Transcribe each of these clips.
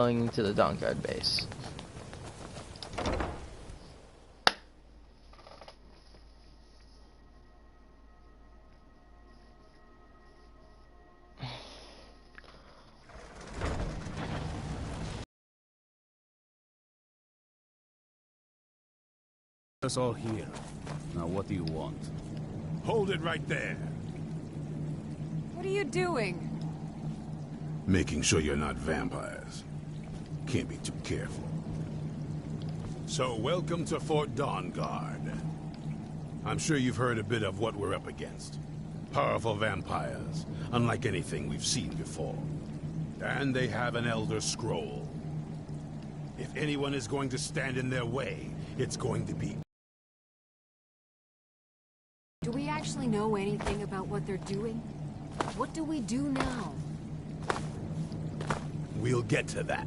Going to the Dawnguard base. Us all here. Now what do you want? Hold it right there. What are you doing? Making sure you're not vampires. Can't be too careful. So, welcome to Fort Dawnguard. I'm sure you've heard a bit of what we're up against. Powerful vampires, unlike anything we've seen before. And they have an Elder Scroll. If anyone is going to stand in their way, it's going to be... Do we actually know anything about what they're doing? What do we do now? We'll get to that.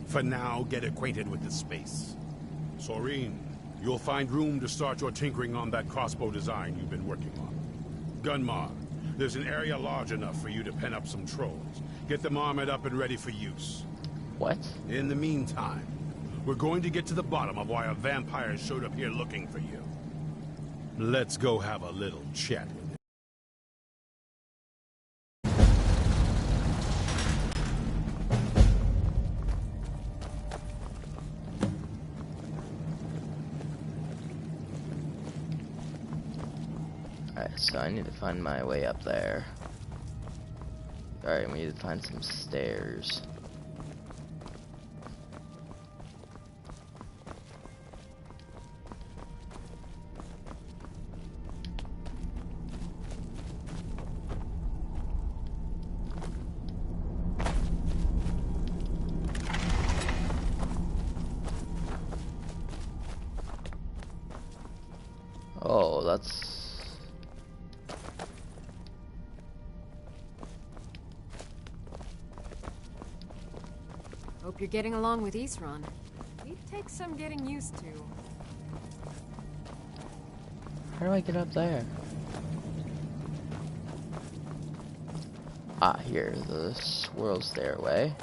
For now, get acquainted with the space. Soreen, you'll find room to start your tinkering on that crossbow design you've been working on. Gunmar, there's an area large enough for you to pen up some trolls. Get them armored up and ready for use. What? In the meantime, we're going to get to the bottom of why a vampire showed up here looking for you. Let's go have a little chat with him. Alright, so I need to find my way up there. Alright, we need to find some stairs. Oh, that's... Hope you're getting along with Isran. He'd take some getting used to. How do I get up there? Ah, here, the swirl stairway.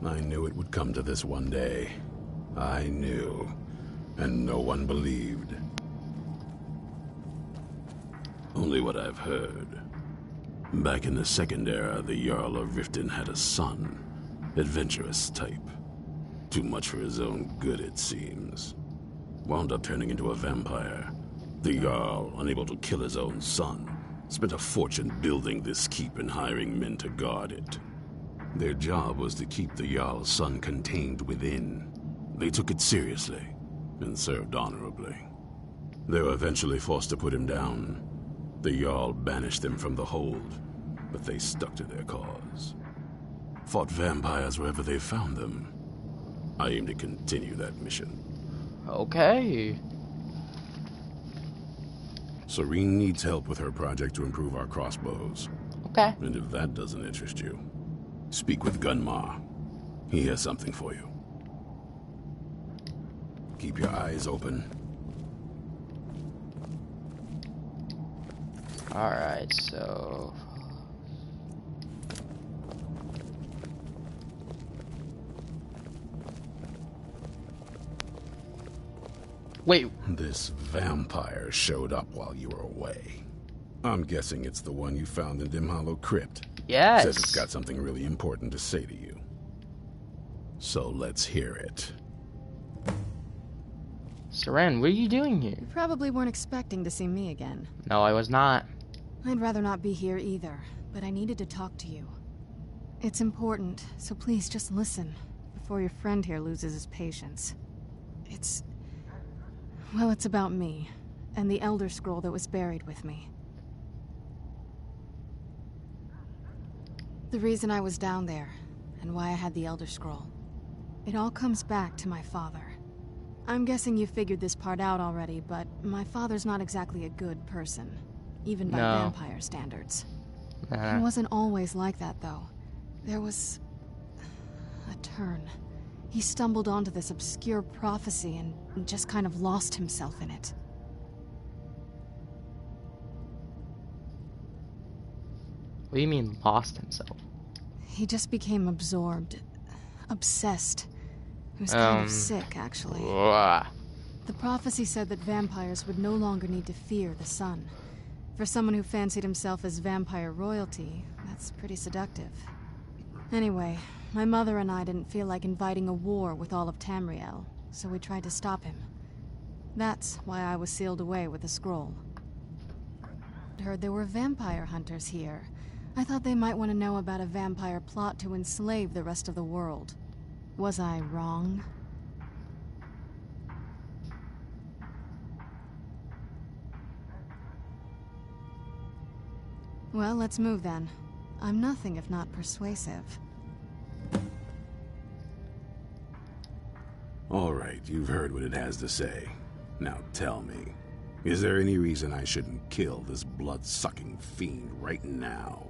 I knew it would come to this one day. I knew. And no one believed. Only what I've heard. Back in the Second Era, the Jarl of Riften had a son. Adventurous type. Too much for his own good, it seems. Wound up turning into a vampire. The Jarl, unable to kill his own son, spent a fortune building this keep and hiring men to guard it. Their job was to keep the Jarl's son contained within. They took it seriously, and served honorably. They were eventually forced to put him down. The Jarl banished them from the hold, but they stuck to their cause. Fought vampires wherever they found them. I aim to continue that mission. Okay. Soreen needs help with her project to improve our crossbows. Okay. And if that doesn't interest you, speak with Gunmar. He has something for you. Keep your eyes open. Alright, so... Wait. This vampire showed up while you were away. I'm guessing it's the one you found in Dim Hollow Crypt. Yes. Says it's got something really important to say to you. So let's hear it. Seren, what are you doing here? You probably weren't expecting to see me again. No, I was not. I'd rather not be here either, but I needed to talk to you. It's important, so please just listen, before your friend here loses his patience. Well, it's about me, and the Elder Scroll that was buried with me. The reason I was down there, and why I had the Elder Scroll. It all comes back to my father. I'm guessing you figured this part out already, but my father's not exactly a good person, even by vampire standards. He wasn't always like that, though. There was a turn. He stumbled onto this obscure prophecy and just kind of lost himself in it. What do you mean lost himself? He just became absorbed. Obsessed. He was kind of sick, actually. Ugh. The prophecy said that vampires would no longer need to fear the sun. For someone who fancied himself as vampire royalty, that's pretty seductive. Anyway, my mother and I didn't feel like inviting a war with all of Tamriel, so we tried to stop him. That's why I was sealed away with a scroll. Heard there were vampire hunters here. I thought they might want to know about a vampire plot to enslave the rest of the world. Was I wrong? Well, let's move then. I'm nothing if not persuasive. All right, you've heard what it has to say. Now tell me, is there any reason I shouldn't kill this blood-sucking fiend right now?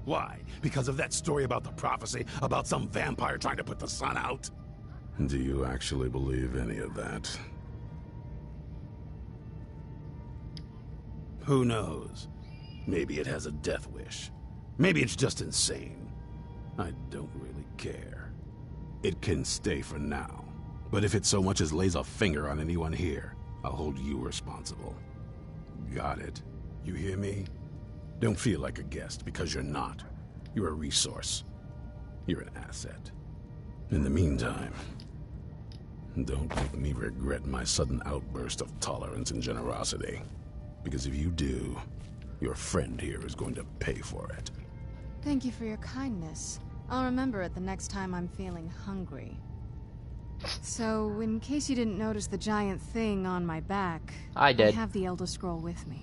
Why? Because of that story about the prophecy? About some vampire trying to put the sun out? Do you actually believe any of that? Who knows? Maybe it has a death wish. Maybe it's just insane. I don't really care. It can stay for now. But if it so much as lays a finger on anyone here, I'll hold you responsible. Got it? You hear me? Don't feel like a guest, because you're not. You're a resource. You're an asset. In the meantime, don't make me regret my sudden outburst of tolerance and generosity. Because if you do, your friend here is going to pay for it. Thank you for your kindness. I'll remember it the next time I'm feeling hungry. So, in case you didn't notice the giant thing on my back, I did. I have the Elder Scroll with me.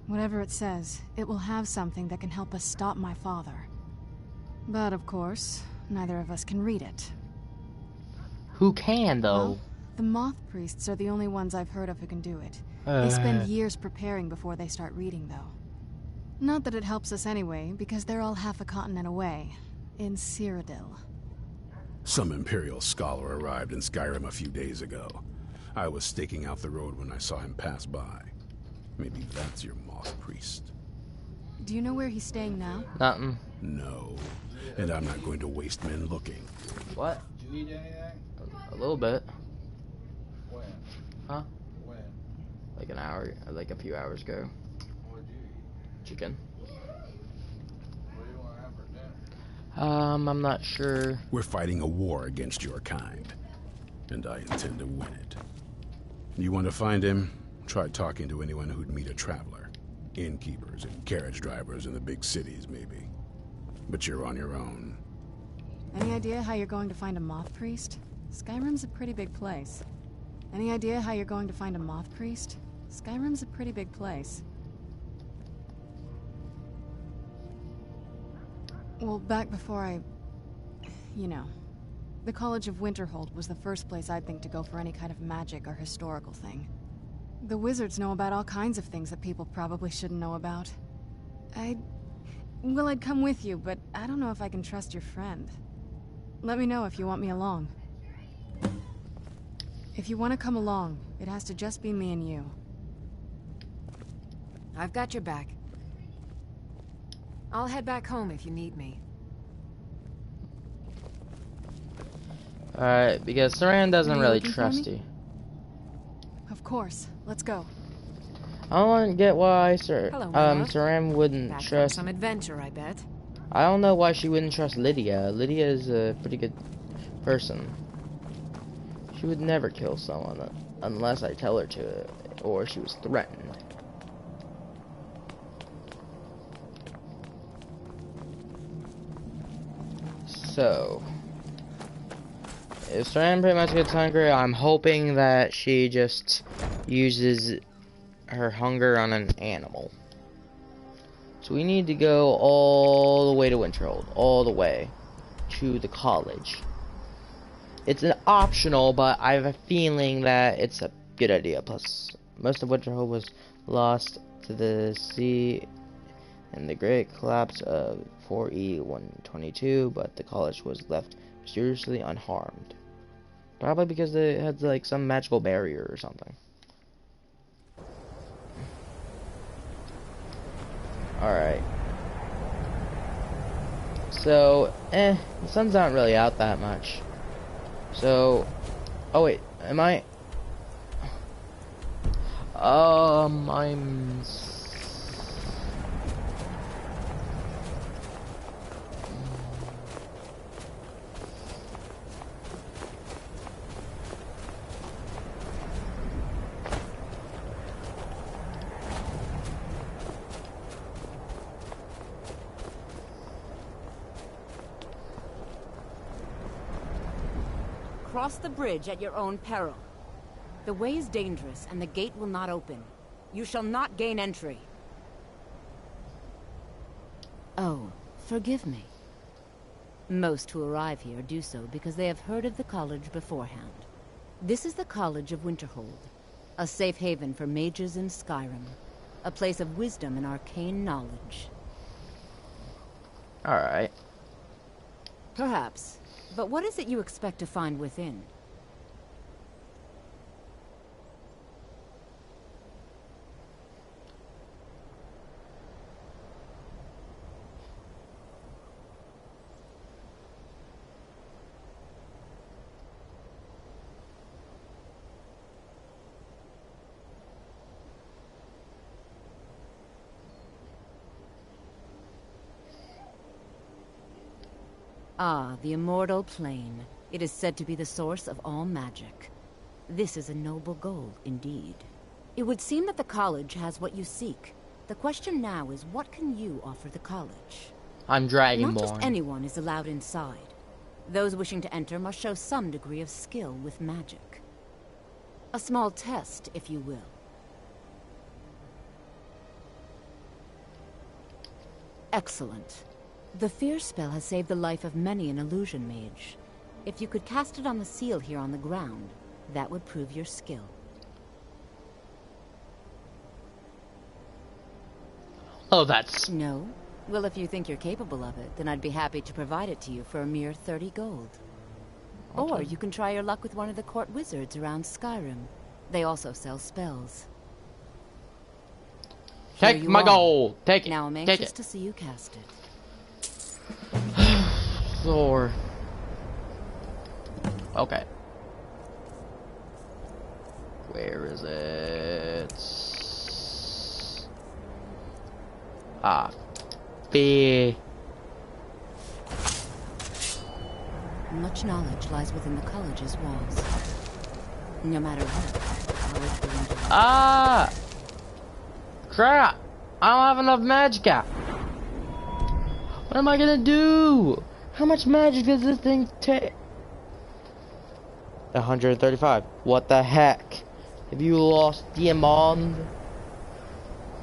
Whatever it says, it will have something that can help us stop my father. But of course, neither of us can read it. Who can, though? Well, the moth priests are the only ones I've heard of who can do it. They spend years preparing before they start reading, though. Not that it helps us anyway, because they're all half a continent away, in Cyrodiil. Some Imperial scholar arrived in Skyrim a few days ago. I was staking out the road when I saw him pass by. Maybe that's your moth priest. Do you know where he's staying now? Nothing. No, and I'm not going to waste men looking. What? Did you eat anything? A little bit. When? Huh? When? Like an hour, like a few hours ago. What did you eat? Chicken. What do you want to have for dinner? I'm not sure. We're fighting a war against your kind, and I intend to win it. You want to find him? Try talking to anyone who'd meet a traveler. Innkeepers and carriage drivers in the big cities, maybe. But you're on your own. Any idea how you're going to find a moth priest? Skyrim's a pretty big place. Any idea how you're going to find a moth priest? Skyrim's a pretty big place. Well, back before you know, the College of Winterhold was the first place I'd think to go for any kind of magic or historical thing. The wizards know about all kinds of things that people probably shouldn't know about. I'd come with you, but I don't know if I can trust your friend. Let me know if you want me along. If you want to come along, it has to just be me and you. I've got your back. I'll head back home if you need me. Alright, because Saran doesn't Are you really looking for trust me? you. Of course. Let's go. I don't get why Hello, my love. Saran wouldn't Back from trust. some adventure, I bet. I don't know why she wouldn't trust Lydia. Lydia is a pretty good person. She would never kill someone unless I tell her to, or she was threatened. So, if Saran pretty much gets hungry, I'm hoping that she just uses her hunger on an animal. So we need to go all the way to Winterhold, all the way to the college. It's an optional, but I have a feeling that it's a good idea. Plus, most of Winterhold was lost to the sea in the great collapse of 4E122, but the college was left mysteriously unharmed. Probably because it had like some magical barrier or something. Alright. So, the sun's not really out that much. So, oh wait, am I? I'm. Cross the bridge at your own peril. The way is dangerous, and the gate will not open. You shall not gain entry. Oh, forgive me. Most who arrive here do so because they have heard of the college beforehand. This is the College of Winterhold, a safe haven for mages in Skyrim, a place of wisdom and arcane knowledge. Alright. Perhaps. But what is it you expect to find within? Ah, the immortal plane. It is said to be the source of all magic. This is a noble goal, indeed. It would seem that the college has what you seek. The question now is, what can you offer the college? I'm Dragonborn. Not just anyone is allowed inside. Those wishing to enter must show some degree of skill with magic. A small test, if you will. Excellent. The fear spell has saved the life of many an illusion mage. If you could cast it on the seal here on the ground, that would prove your skill. Oh, that's... No? Well, if you think you're capable of it, then I'd be happy to provide it to you for a mere 30 gold. Okay. Or you can try your luck with one of the court wizards around Skyrim. They also sell spells. Here Take you my are. gold! Take it! Now I'm Take anxious it! to see you cast it. Thor. Okay. Where is it? Ah. B. Much knowledge lies within the college's walls. No matter what, the college will endure. Ah! Crap! I don't have enough magicka! What am I gonna do? How much magic does this thing take? 135. What the heck? Have you lost Diamond?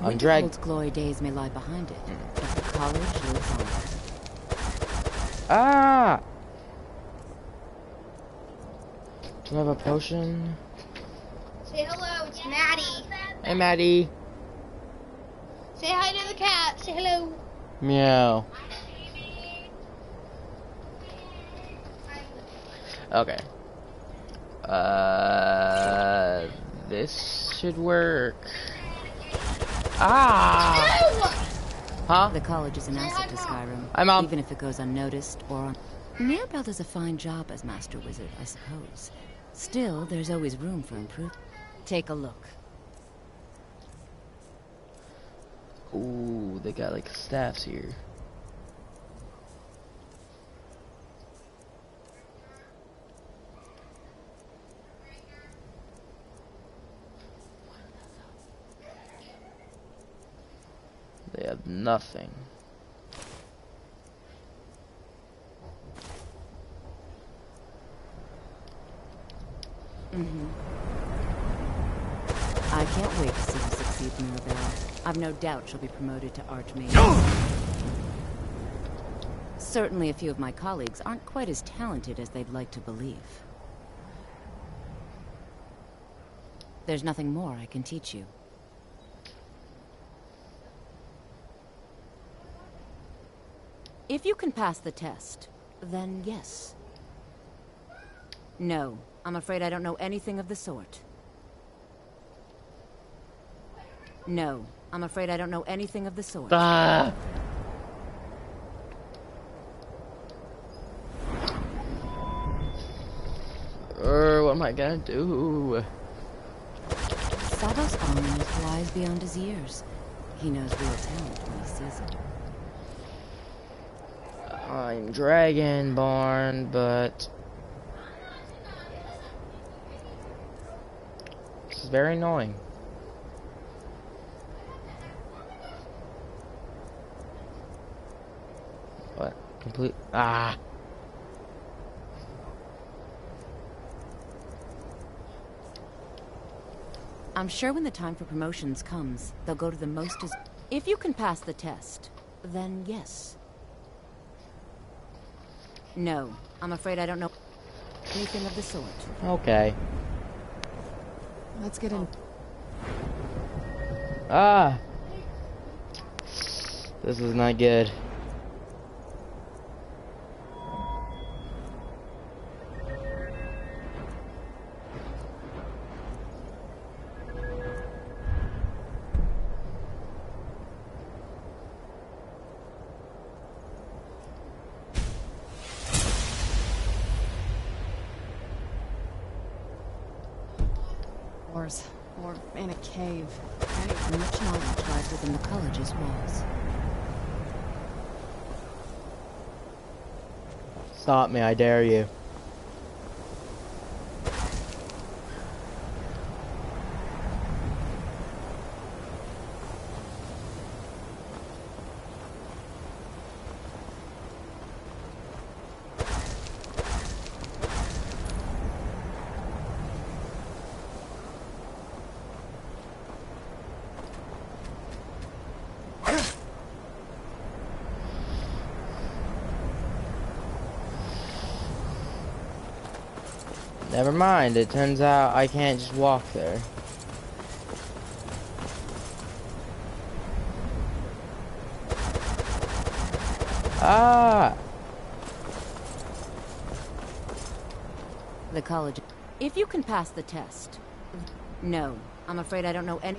I'm dragged. Winterhold's glory days may lie behind it, but the college lives on. Ah! Do I have a potion? Say hello, it's Maddie. Hey, Maddie. Say hi to the cat. Say hello. Meow. Okay. This should work. Ah! Huh? The college is an asset to Skyrim, I'm out. even if it goes unnoticed or on. Mirabelle does a fine job as Master Wizard, I suppose. Still, there's always room for improvement. Take a look. Ooh, they got like staffs here. They have nothing. I can't wait to see you succeed, Mirabelle. I've no doubt she'll be promoted to Archmage. Certainly a few of my colleagues aren't quite as talented as they'd like to believe. There's nothing more I can teach you. If you can pass the test, then yes. No, I'm afraid I don't know anything of the sort. No, I'm afraid I don't know anything of the sort. Ah! What am I gonna do? Savo's arm is wise beyond his years. He knows real talent when he sees it. I'm Dragonborn, but this is very annoying. What? Complete. Ah! I'm sure when the time for promotions comes, they'll go to the most as... If you can pass the test, then yes. No, I'm afraid I don't know anything of the sort. Okay. Let's get in. Ah! This is not good. Or in a cave. Much knowledge lies within the college's walls. Stop me, I dare you. Never mind, it turns out I can't just walk there. Ah! The college... If you can pass the test... No, I'm afraid I don't know any...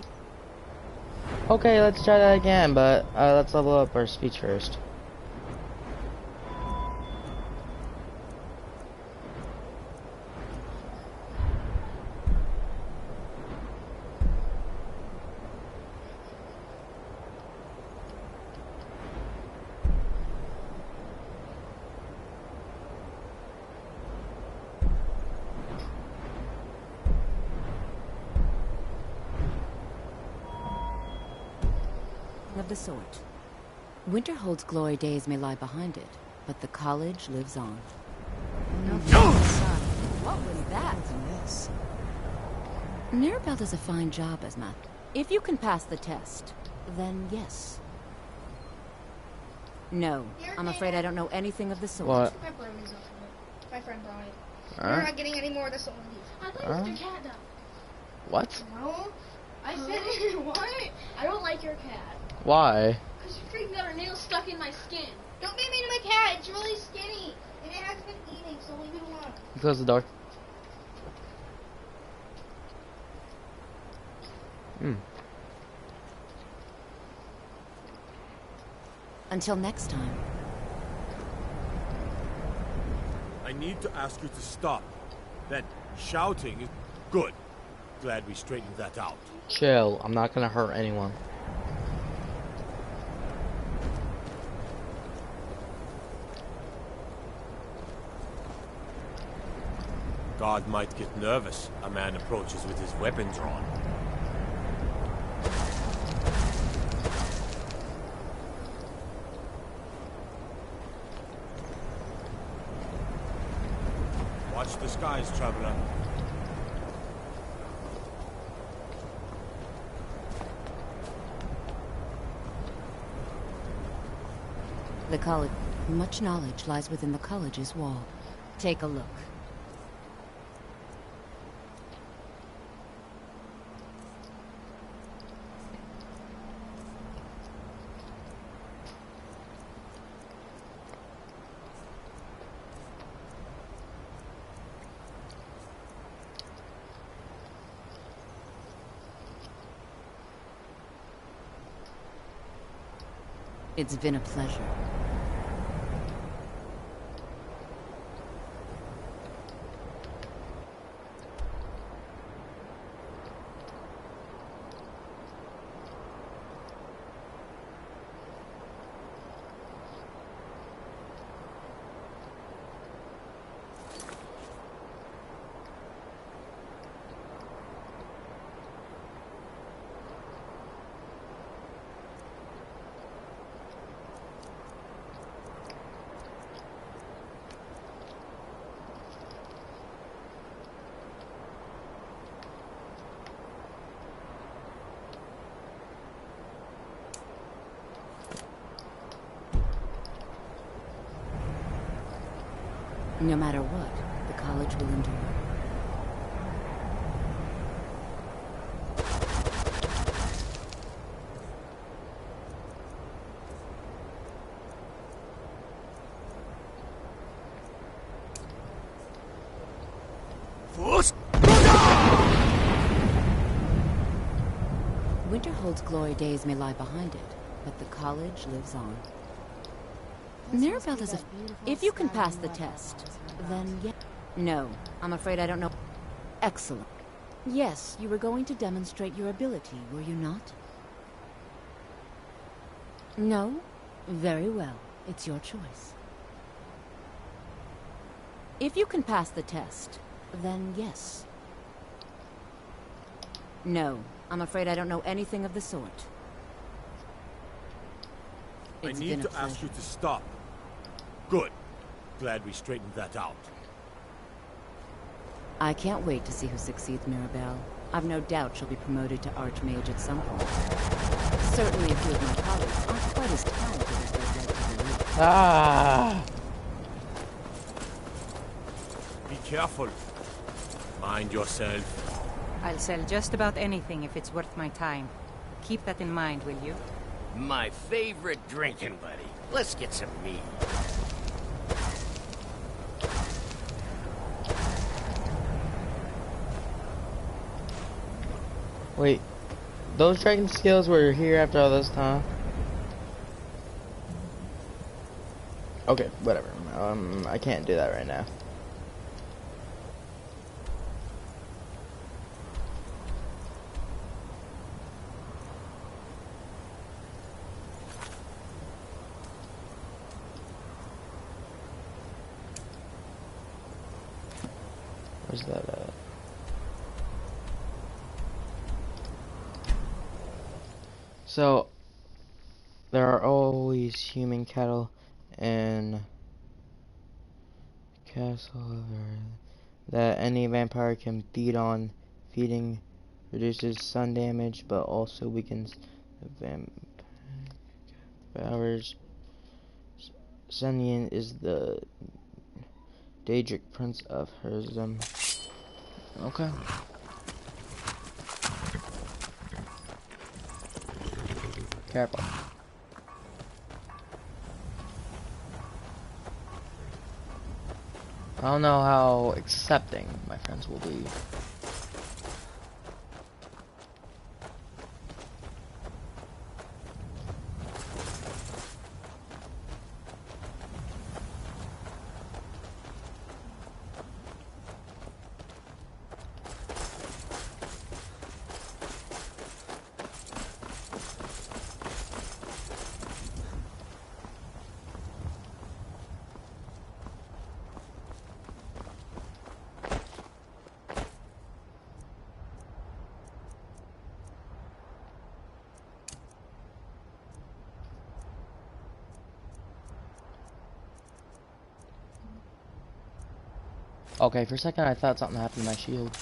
Okay, let's try that again, but let's level up our speech first. of the sort. Winterhold's glory days may lie behind it, but the college lives on. What was that? Yes. Mirabelle does a fine job as math. If you can pass the test, then yes. No, I'm afraid I don't know anything of the sort. What? My brownies off of it. My friend brought it. Huh? We're not getting any more of this one of these. I thought it was your cat though. What? No. I said what? I don't like your cat. Why? Because you freaking got her nails stuck in my skin. Don't be mean to my cat. It's really skinny. And it hasn't been eating, so leave it alone. Close the door. Until next time. I need to ask you to stop. That shouting is good. Glad we straightened that out. Chill. I'm not gonna hurt anyone. God might get nervous. A man approaches with his weapon drawn. Watch the skies, traveler. The college... Much knowledge lies within the college's wall. Take a look. It's been a pleasure. No matter what, the college will endure. Winterhold's glory days may lie behind it, but the college lives on. Mirabelle is a... If you can pass the test, then yeah. No, I'm afraid I don't know. Excellent. Yes, you were going to demonstrate your ability, were you not? No? Very well. It's your choice. If you can pass the test, then yes. No, I'm afraid I don't know anything of the sort. I need to ask you to stop. Good. Glad we straightened that out. I can't wait to see who succeeds Mirabelle. I've no doubt she'll be promoted to Archmage at some point. Certainly a few of my colleagues aren't quite as talented as they'd like to believe. Ah! Be careful. Mind yourself. I'll sell just about anything if it's worth my time. Keep that in mind, will you? My favorite drinking buddy. Let's get some mead. Wait, those dragon skills were here after all this time? Okay, whatever. I can't do that right now. Where's that at? So, there are always human cattle in castle that any vampire can feed on. Feeding reduces sun damage, but also weakens the vampires. Sunyan is the Daedric prince of Herzim. Okay. Careful. I don't know how accepting my friends will be. Okay, for a second I thought something happened to my shield.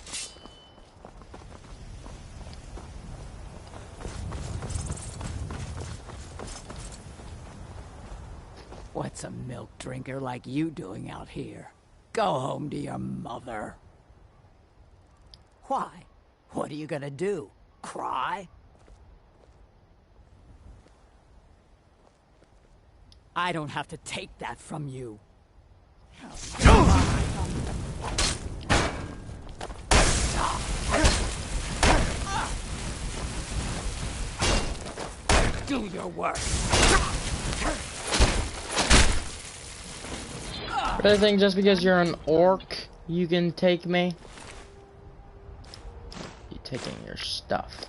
What's a milk drinker like you doing out here? Go home to your mother. Why? What are you gonna do? Cry? I don't have to take that from you. Do your work. Really think just because you're an orc, you can take me? You're taking your stuff.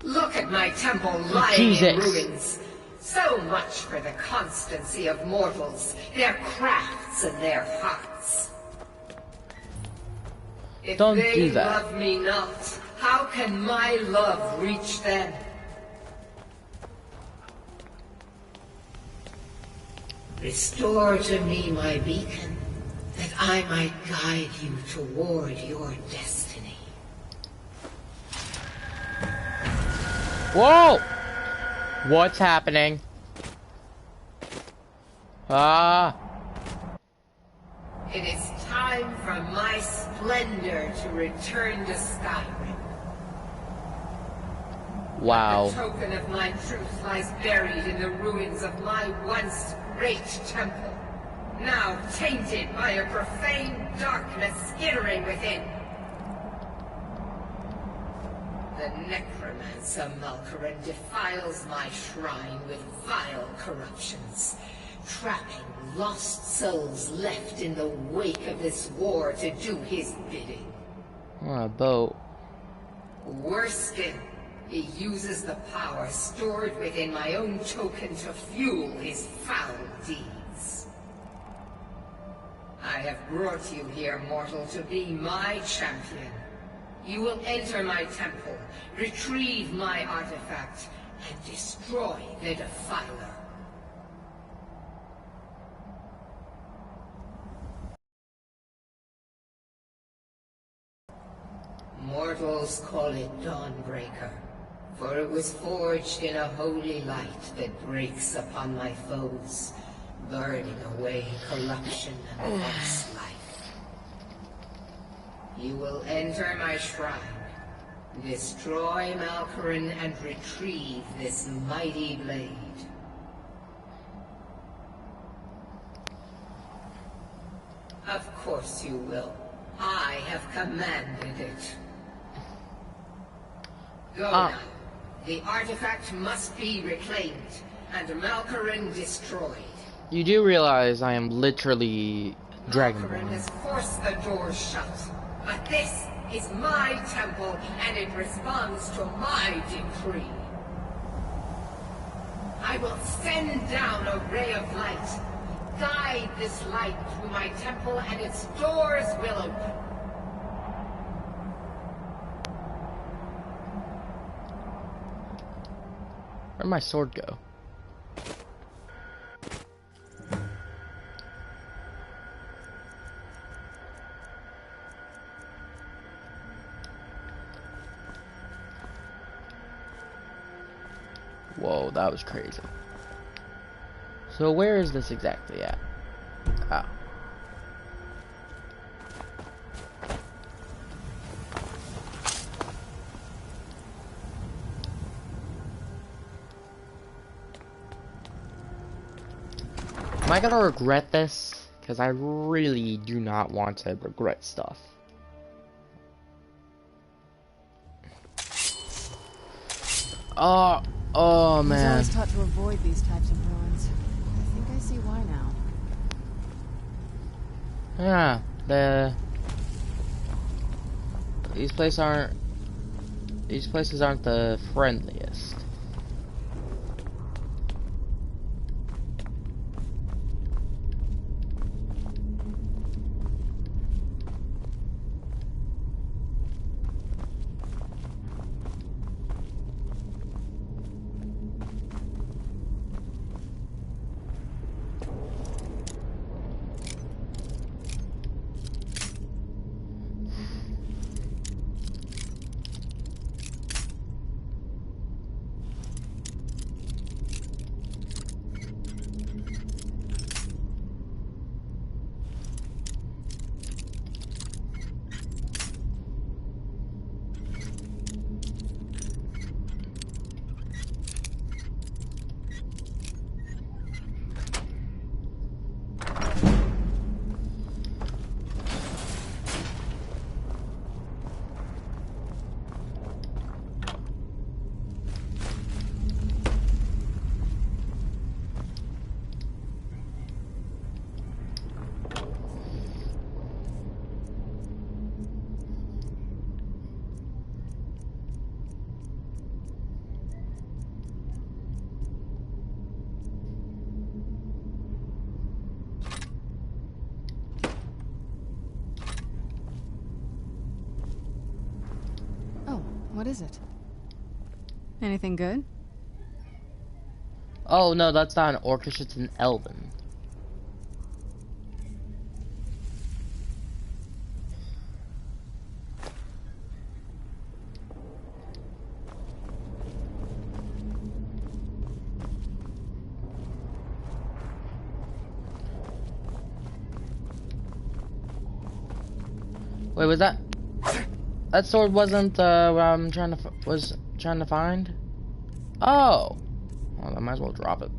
Look at my temple lying in ruins. So much for the constancy of mortals, their crafts and their hearts. If Don't they do that. love me not, how can my love reach them? Restore to me my beacon, that I might guide you toward your destiny. Whoa! What's happening? Ah! It is time for my splendor to return to Skyrim. Wow. The token of my truth lies buried in the ruins of my once great temple, now tainted by a profane darkness skittering within. The necromancer Malkaran defiles my shrine with vile corruptions, trapping lost souls left in the wake of this war to do his bidding. Oh, a boat. Worse still, he uses the power stored within my own token to fuel his foul deeds. I have brought you here, mortal, to be my champion. You will enter my temple, retrieve my artifact, and destroy the Defiler. Mortals call it Dawnbreaker, for it was forged in a holy light that breaks upon my foes, burning away corruption and false life. You will enter my shrine, destroy Malkaran, and retrieve this mighty blade. Of course you will. I have commanded it. Go now. The artifact must be reclaimed, and Malkaran destroyed. You do realize I am literally Malkaran Dragonborn. has forced the doors shut, but this is my temple, and it responds to my decree. I will send down a ray of light. Guide this light through my temple, and its doors will open. Where'd my sword go? Whoa, that was crazy. So where is this exactly at? Ah. Am I gonna regret this? Because I really do not want to regret stuff. Oh I was man. always taught to avoid these types of ruins. I think I see why now. Yeah, these places aren't the friendliest. is it? Anything good? Oh no, that's not an Orcish, it's an Elven. Wait, was that sword wasn't what I'm trying to find? Oh, well, I might as well drop it.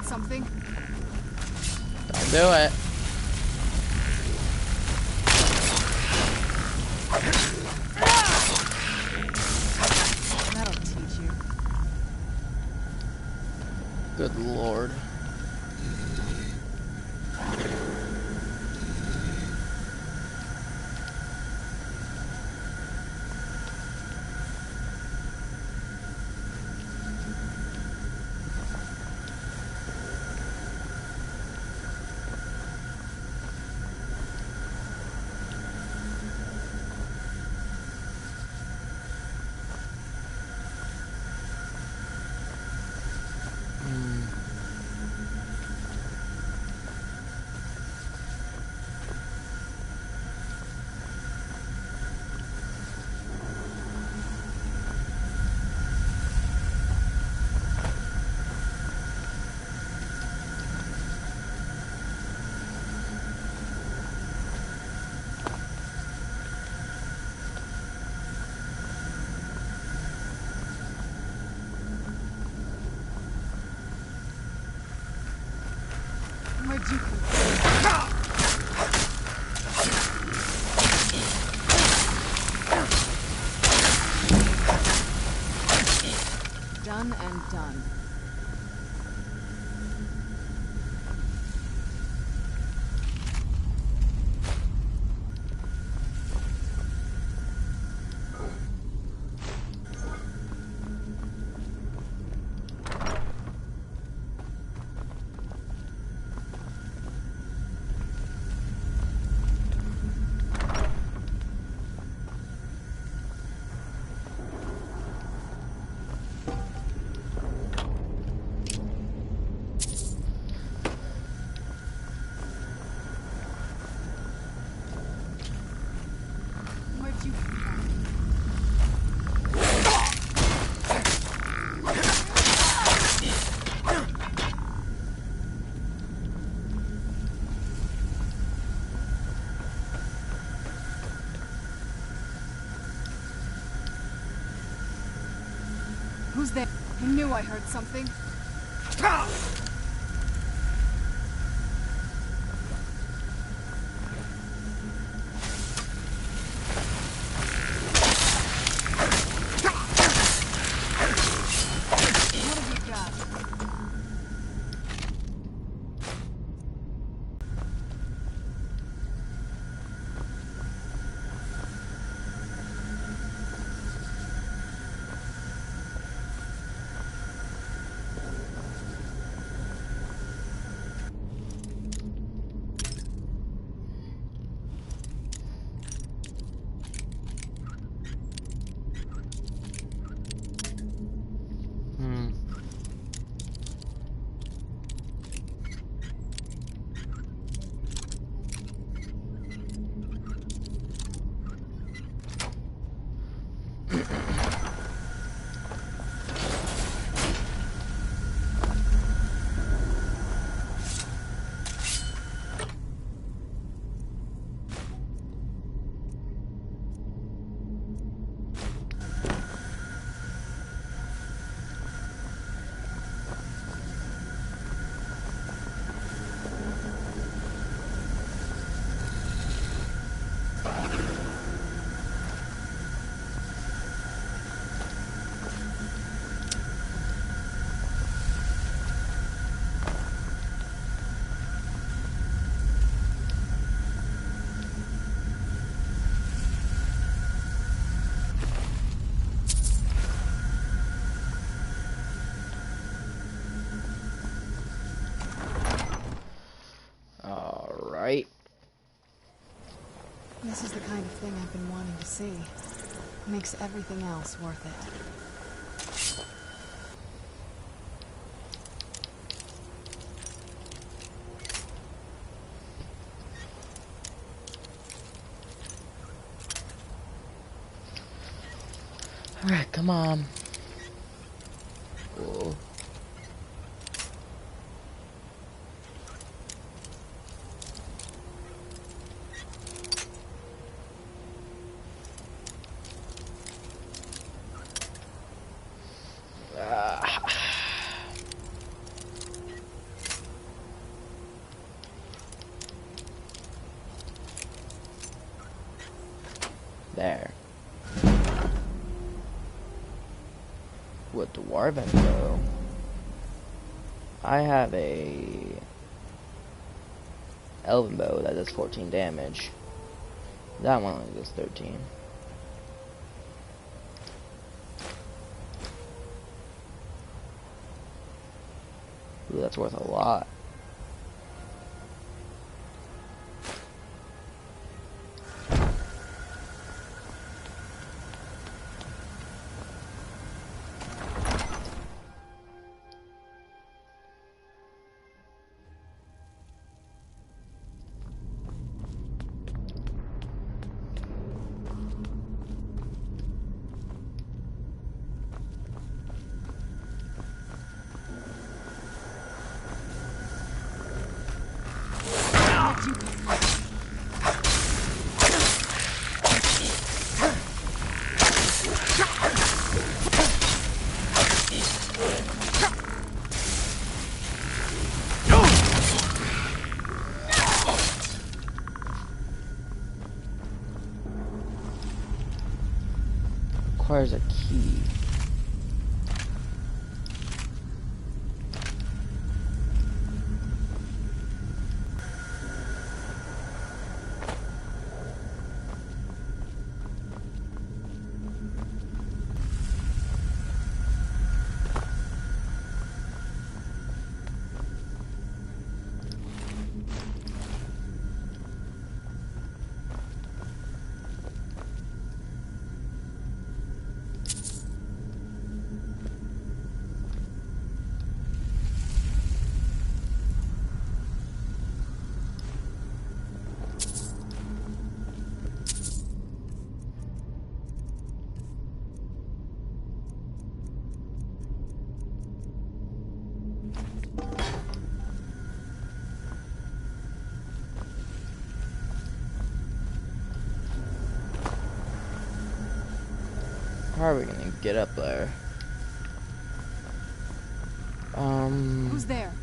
Something? Don't do it. That'll teach you. Good lord. Where'd you come from? Done and done. Who's there? I knew I heard something. What have you got? This is the kind of thing I've been wanting to see. Makes everything else worth it. Alright, come on. Cool. There. With dwarven bow, I have a elven bow that does 14 damage. That one only does 13. Ooh, that's worth a lot. Requires a key. How are we gonna get up there? Who's there?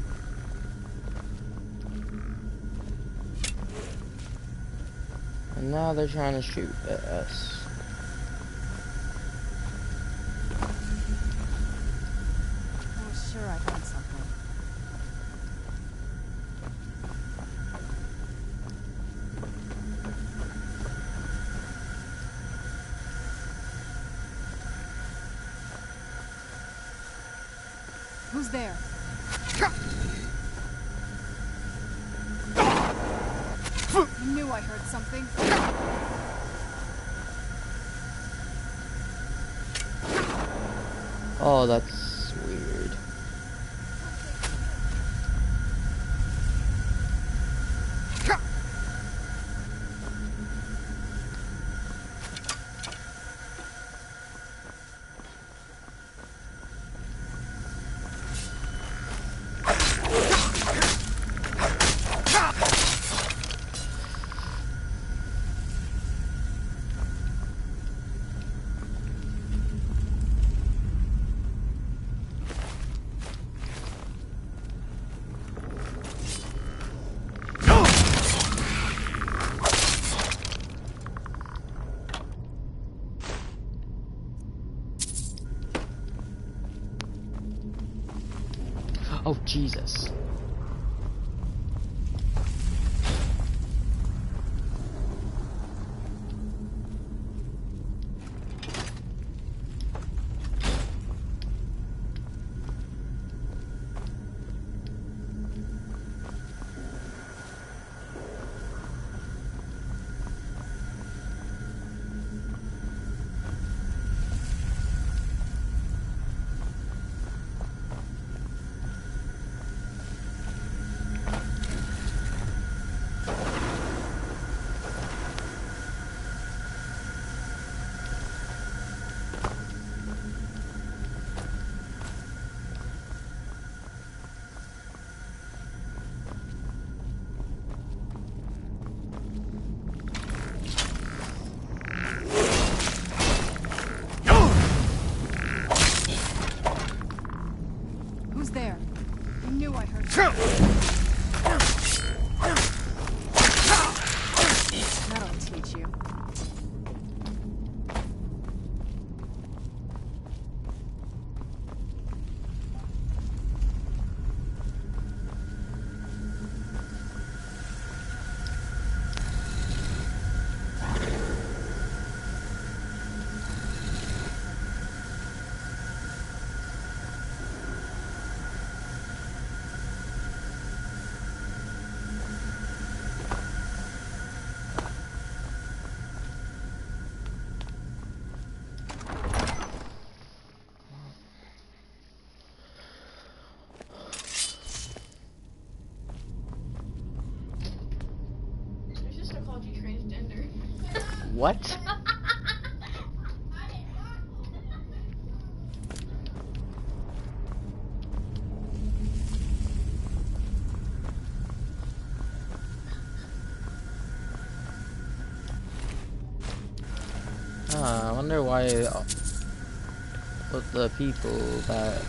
And now they're trying to shoot at us. I was sure I heard something. Who's there? I knew I heard something. Oh, that's weird. Oh, Jesus. Who's there? I knew I heard. That'll teach you. What? I wonder why with the people that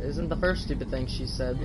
isn't the first stupid thing she said.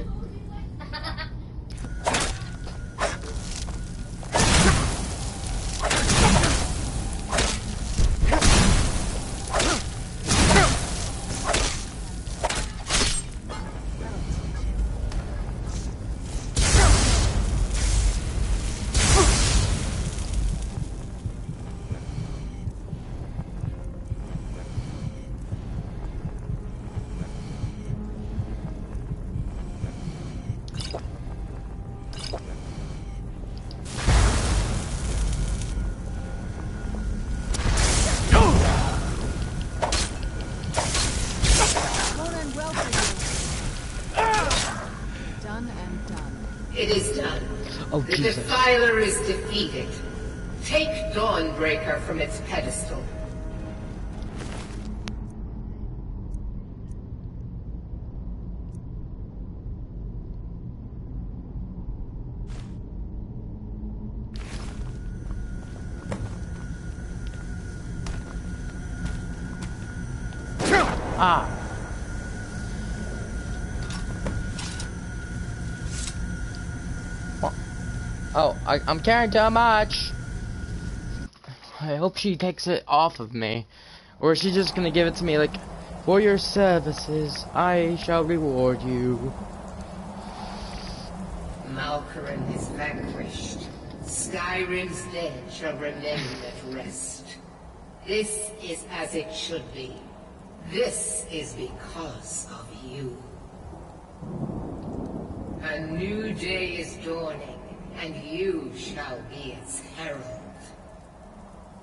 It is done. Oh, the Jesus. Defiler is defeated. Take Dawnbreaker from its pedestal. Ah. Oh, I'm carrying too much. I hope she takes it off of me. Or is she just gonna give it to me like, for your services, I shall reward you. Malkoran is vanquished. Skyrim's dead shall remain at rest. This is as it should be. This is because of you. A new day is dawning, and you shall be its herald.